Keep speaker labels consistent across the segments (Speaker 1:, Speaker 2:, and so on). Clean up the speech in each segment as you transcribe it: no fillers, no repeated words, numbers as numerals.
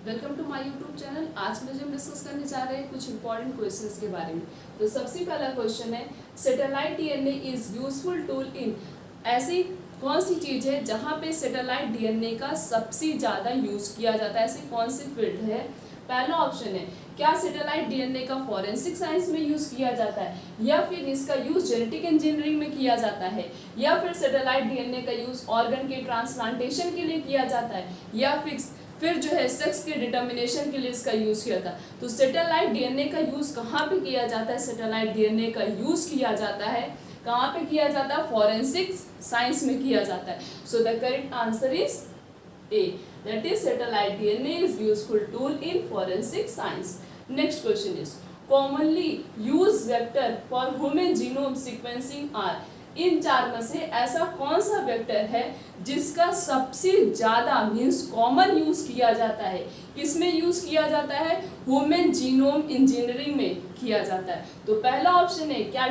Speaker 1: Welcome to my YouTube channel. आज में जो हम डिस्कस करने जा रहे हैं कुछ इंपॉर्टेंट क्वेश्चंस के बारे में। तो सबसे पहला क्वेश्चन है, satellite DNA is useful tool in. ऐसी कौन सी चीज है जहां पे सैटेलाइट डीएनए का सबसे ज्यादा यूज किया जाता है? ऐसी कौन सी फील्ड है? पहला ऑप्शन है, क्या सैटेलाइट डीएनए का फॉरेंसिक साइंस में यूज किया जाता है, या फिर इसका यूज जेनेटिक इंजीनियरिंग में किया जाता है, या फिर सैटेलाइट डीएनए का यूज ऑर्गन के ट्रांसप्लांटेशन के लिए किया जाता है, या फिर जो है सेक्स के डिटर्मिनेशन के लिए इसका यूज किया था। तो सैटेलाइट डीएनए का यूज कहाँ पे किया जाता है? सैटेलाइट डीएनए का यूज किया जाता है कहाँ पे किया जाता है? फॉरेंसिक साइंस में किया जाता है। सो the correct answer is A, that is satellite DNA is useful tool in forensic science. Next question is, commonly used vector for human genome sequencing are। इन चार में से ऐसा कौन सा वेक्टर है जिसका सबसे ज्यादा मीन्स कॉमन यूज किया जाता है? किसमें यूज किया जाता है? ह्यूमन जीनोम इंजीनियरिंग में किया जाता है। तो पहला ऑप्शन है, क्या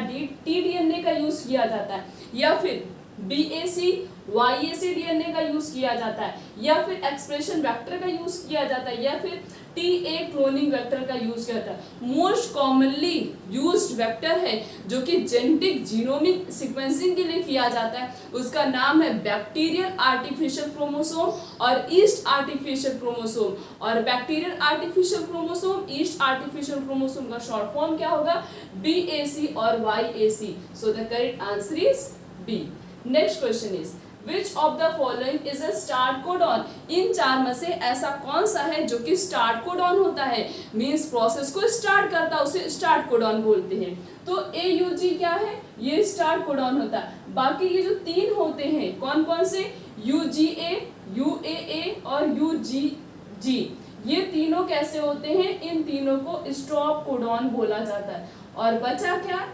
Speaker 1: टीडीएनए का यूज किया जाता है, या फिर बीएसी वाईएसी डीएनए का यूज किया जाता है, या फिर एक्सप्रेशन वेक्टर का यूज किया जाता है, या फिर टीए क्लोनिंग वेक्टर का यूज किया जाता है। मोस्ट कॉमनली यूज्ड वेक्टर है जो कि जेनेटिक जीनोमिक सीक्वेंसिंग के लिए किया जाता है, उसका नाम है बैक्टीरियल आर्टिफिशियल क्रोमोसोम और ईस्ट आर्टिफिशियल क्रोमोसोम। और bacterial artificial chromosome, yeast artificial chromosome का शॉर्ट फॉर्म क्या होगा? बीएसी और YAC. So the correct answer is B. Next question is, Which of the following is a start codon? इन चार में से ऐसा कौन सा है जो कि स्टार्ट कोडॉन होता है, मीन्स प्रोसेस को स्टार्ट करता है, उसे स्टार्ट कोडॉन बोलते हैं। तो AUG क्या है? ये स्टार्ट कोडॉन होता है। बाकी ये जो तीन होते हैं कौन कौन से? UGA, UAA और UGG, ये तीनों कैसे होते हैं? इन तीनों को स्टॉप कोडॉन बोला जाता है। और बचा क्या?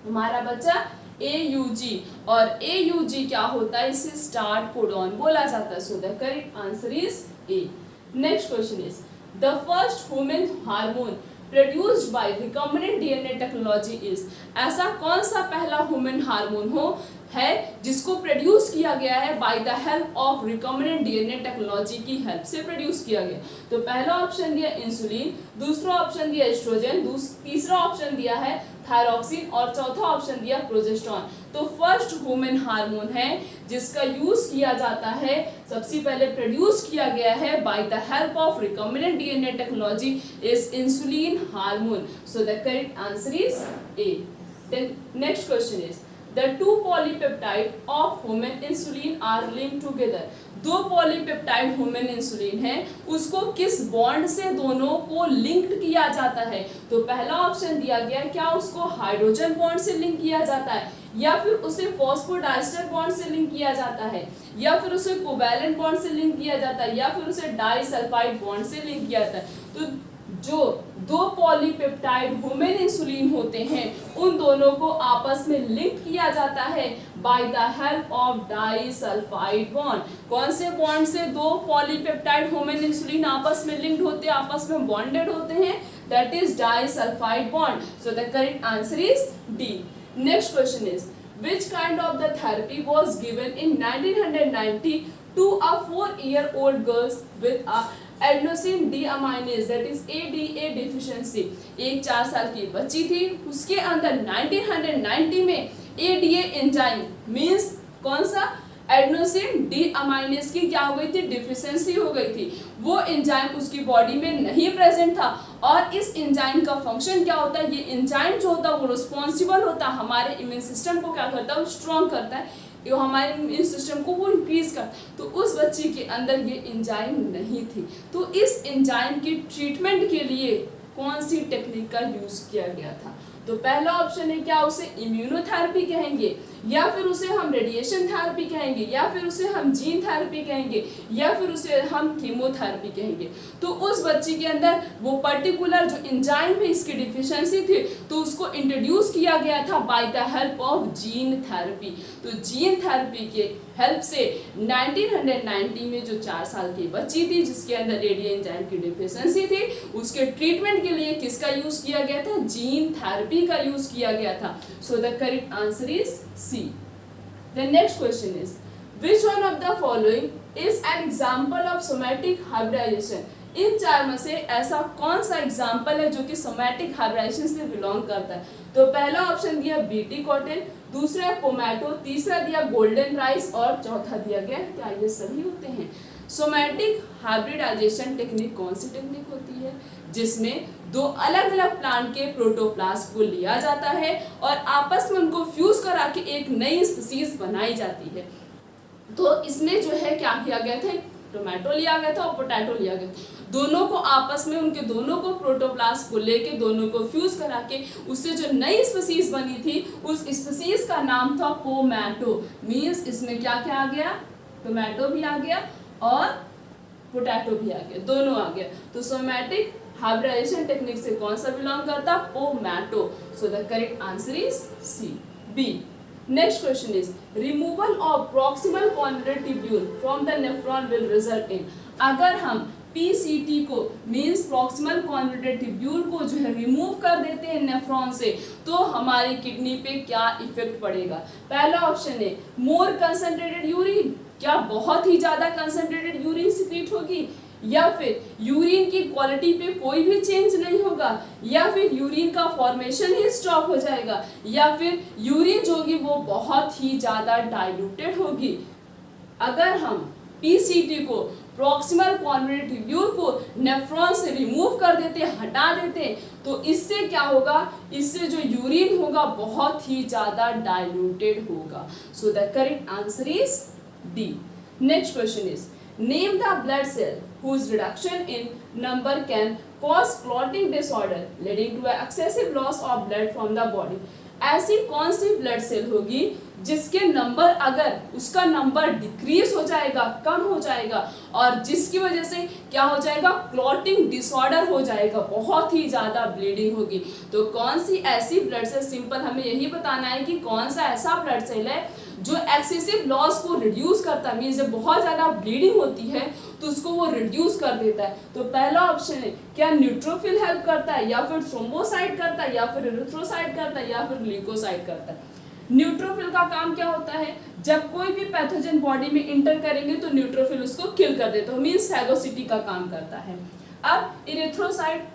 Speaker 1: हमारा बचा AUG, और AUG क्या होता है? इसे स्टार्ट कोडॉन बोला जाता है। सो the correct answer is A. Next question is, the first human hormone produced by recombinant DNA technology is. ऐसा कौन सा पहला ह्यूमन हार्मोन है जिसको प्रोड्यूस किया गया है by the help of recombinant DNA technology की हेल्प से प्रोड्यूस किया गया? तो पहला ऑप्शन दिया इंसुलिन, दूसरा ऑप्शन दिया एस्ट्रोजन, तीसरा ऑप्शन दिया है थायरॉक्सिन, और चौथा ऑप्शन दिया प्रोजेस्टेरॉन। तो फर्स्ट ह्यूमन हार्मोन है जिसका यूज किया जाता है, सबसे पहले प्रोड्यूस किया गया है by the help of recombinant DNA technology is insulin hormone. So the correct answer is A. Then next question is, the two polypeptide of human insulin are linked together। दो polypeptide human insulin है, उसको किस bond से दोनों को linked किया जाता है? तो पहला ऑप्शन दिया गया, क्या उसको हाइड्रोजन बॉन्ड से लिंक किया जाता है, या फिर उसे फॉस्फोडाइस्टर बॉन्ड से लिंक किया जाता है, या फिर उसे कोवैलेंट बॉन्ड से लिंक किया जाता है, या फिर उसे डाइसल्फाइड बॉन्ड से लिंक किया जाता है। तो जो दो पॉलीपेप्टाइड ह्यूमन इंसुलिन होते हैं उन दोनों को आपस में लिंक किया जाता है by the help of disulphide bond. कौन से बॉन्ड से दो पॉलीपेप्टाइड ह्यूमन इंसुलिन आपस में लिंक्ड होते हैं, आपस में बॉन्डेड होते हैं? That is disulphide bond. So the correct answer is D. Next question is, which kind of the therapy was given in 1990 to a 4-year-old girls with a adenosine deaminase that is ADA deficiency। एक 4 साल की बच्ची थी, उसके अंदर 1990 में ADA enzyme means कौन सा? एडेनोसिन डीअमाइनेज की क्या हो गई थी? डिफिशियंसी हो गई थी। वो एंजाइम उसकी बॉडी में नहीं प्रेजेंट था। और इस एंजाइम का फंक्शन क्या होता है? ये एंजाइम जो होता है वो रिस्पॉन्सिबल होता है, हमारे इम्यून सिस्टम को क्या करता है? वो स्ट्रॉन्ग करता है, ये हमारे इम्यून सिस्टम को वो इंक्रीज करता है। तो उस बच्ची के अंदर ये एंजाइम नहीं थी। तो इस एंजाइम की ट्रीटमेंट के लिए कौन सी टेक्निक का यूज किया गया था? तो पहला ऑप्शन है, क्या उसे इम्यूनोथेरेपी कहेंगे, या फिर उसे हम रेडिएशन थेरेपी कहेंगे, या फिर उसे हम जीन थेरेपी कहेंगे, या फिर उसे हम कीमोथेरेपी कहेंगे? तो उस बच्ची के अंदर वो पर्टिकुलर जो एंजाइम है इसकी डिफिशियंसी थी, तो उसको इंट्रोड्यूस किया गया था bye the help of gene therapy. तो जीन थेरेपी के हेल्प से 1990 में जो 4 साल की बच्ची थी जिसके अंदर रेडियो एंजाइम की डिफिशियंसी थी, उसके ट्रीटमेंट के लिए किसका यूज किया गया था? जीन थेरेपी का यूज किया गया था। So the correct answer is C. The next question is, which one of the following is an example of somatic hybridization? इन चार में से ऐसा कौन सा एग्जाम्पल है जो कि सोमैटिक हाइब्रिडाइजेशन से बिलोंग करता है? तो पहला ऑप्शन दिया बीटी कॉटन, दूसरा पोमैटो, तीसरा दिया गोल्डन राइस और चौथा दिया गया क्या ये सभी होते हैं? सोमैटिक हाइब्रिडाइजेशन टेक्निक कौन सी टेक्निक होती है? जिसमें दो अलग अलग प्लांट के प्रोटोप्लास्ट को लिया जाता है और आपस में उनको फ्यूज करा के एक नई स्पीसीज बनाई जाती है। तो इसमें जो है क्या किया गया था, टोमेटो लिया गया था और पोटैटो लिया गया था, दोनों को आपस में उनके दोनों को प्रोटोप्लास्ट को लेके दोनों को फ्यूज करा के उससे जो नई स्पीसीज बनी थी उस स्पीसीज का नाम था पोमैटो। मींस इसमें क्या क्या आ गया, टोमेटो भी आ गया और पोटैटो भी आ गया, दोनों आ गया। तो सोमैटिक हाइब्रिडाइजेशन टेक्निक से कौन सा बिलोंग करता? Pomato. So the correct answer is C, B. Next question is removal of proximal convoluted tubule from the nephron will result in। अगर हम PCT को मीन्स प्रॉक्सिमल कॉन्वोल्यूटेड ट्यूब्यूल को जो है रिमूव कर देते हैं नेफ्रॉन से तो हमारी किडनी पे क्या इफेक्ट पड़ेगा? पहला ऑप्शन है मोर कंसंट्रेटेड यूरिन, क्या बहुत ही ज्यादा कंसंट्रेटेड यूरिन सिक्रीट होगी, या फिर यूरिन की क्वालिटी पे कोई भी चेंज नहीं होगा, या फिर यूरिन का फॉर्मेशन ही स्टॉप हो जाएगा, या फिर यूरिन जो होगी वो बहुत ही ज़्यादा डाइल्यूटेड होगी। अगर हम पीसीटी को प्रॉक्सिमल कॉन्वोल्यूटेड ट्यूब्यूल को नेफ्रॉन से रिमूव कर देते, हटा देते, तो इससे क्या होगा, इससे जो यूरिन होगा बहुत ही ज़्यादा डाइल्यूटेड होगा। सो the correct answer is D. Next question is name the blood cell whose reduction in number can cause clotting disorder leading to excessive loss of blood from the body। ऐसी कौन सी blood cell होगी जिसके number, अगर उसका number decrease हो जाएगा, कम हो जाएगा और जिसकी वजह से क्या हो जाएगा, क्लॉटिंग डिसऑर्डर हो जाएगा, बहुत ही ज़्यादा ब्लीडिंग होगी। तो कौन सी ऐसी ब्लड सेल, सिंपल हमें यही बताना है कि कौन सा ऐसा ब्लड सेल है जो एक्सेसिव लॉस को रिड्यूस करता है, मीन्स जब बहुत ज़्यादा ब्लीडिंग होती है तो उसको वो रिड्यूस कर देता है। तो पहला ऑप्शन है क्या न्यूट्रोफिल हेल्प करता है, या फिर थ्रोम्बोसाइट करता है, या फिर एरिथ्रोसाइट करता है, या फिर ग्लूकोसाइट करता है। न्यूट्रोफिल का काम क्या होता है, जब कोई भी पैथोजन बॉडी में इंटर करेंगे तो न्यूट्रोफिल उसको किल कर देता है, मीन्स फैगोसिटी का काम करता है। अब एरिथ्रोसाइट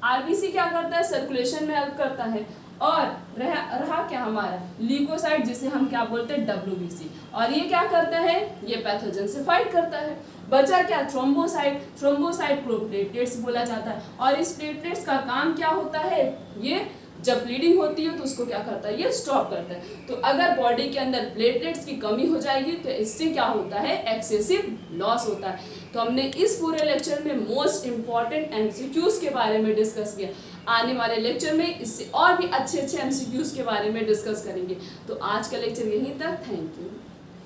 Speaker 1: आरबीसी क्या करता है, सर्कुलेशन में हेल्प करता है। और रहा क्या हमारा ल्यूकोसाइट, जिसे हम क्या बोलते हैं, डब्ल्यूबीसी, और ये क्या करता है, ये पैथोजन से फाइट करता है। बचा क्या, थ्रोम्बोसाइट को प्लेटलेट्स बोला जाता है, और इस प्लेटलेट्स का काम क्या होता है, ये जब ब्लीडिंग होती है तो उसको क्या करता है, ये स्टॉप करता है। तो अगर बॉडी के अंदर प्लेटलेट्स की कमी हो जाएगी तो इससे क्या होता है, एक्सेसिव लॉस होता है। तो हमने इस पूरे लेक्चर में मोस्ट इम्पॉर्टेंट एमसीक्यूज के बारे में डिस्कस किया। आने वाले लेक्चर में इससे और भी अच्छे एमसीक्यूज के बारे में डिस्कस करेंगे। तो आज का लेक्चर यहीं तक, थैंक यू।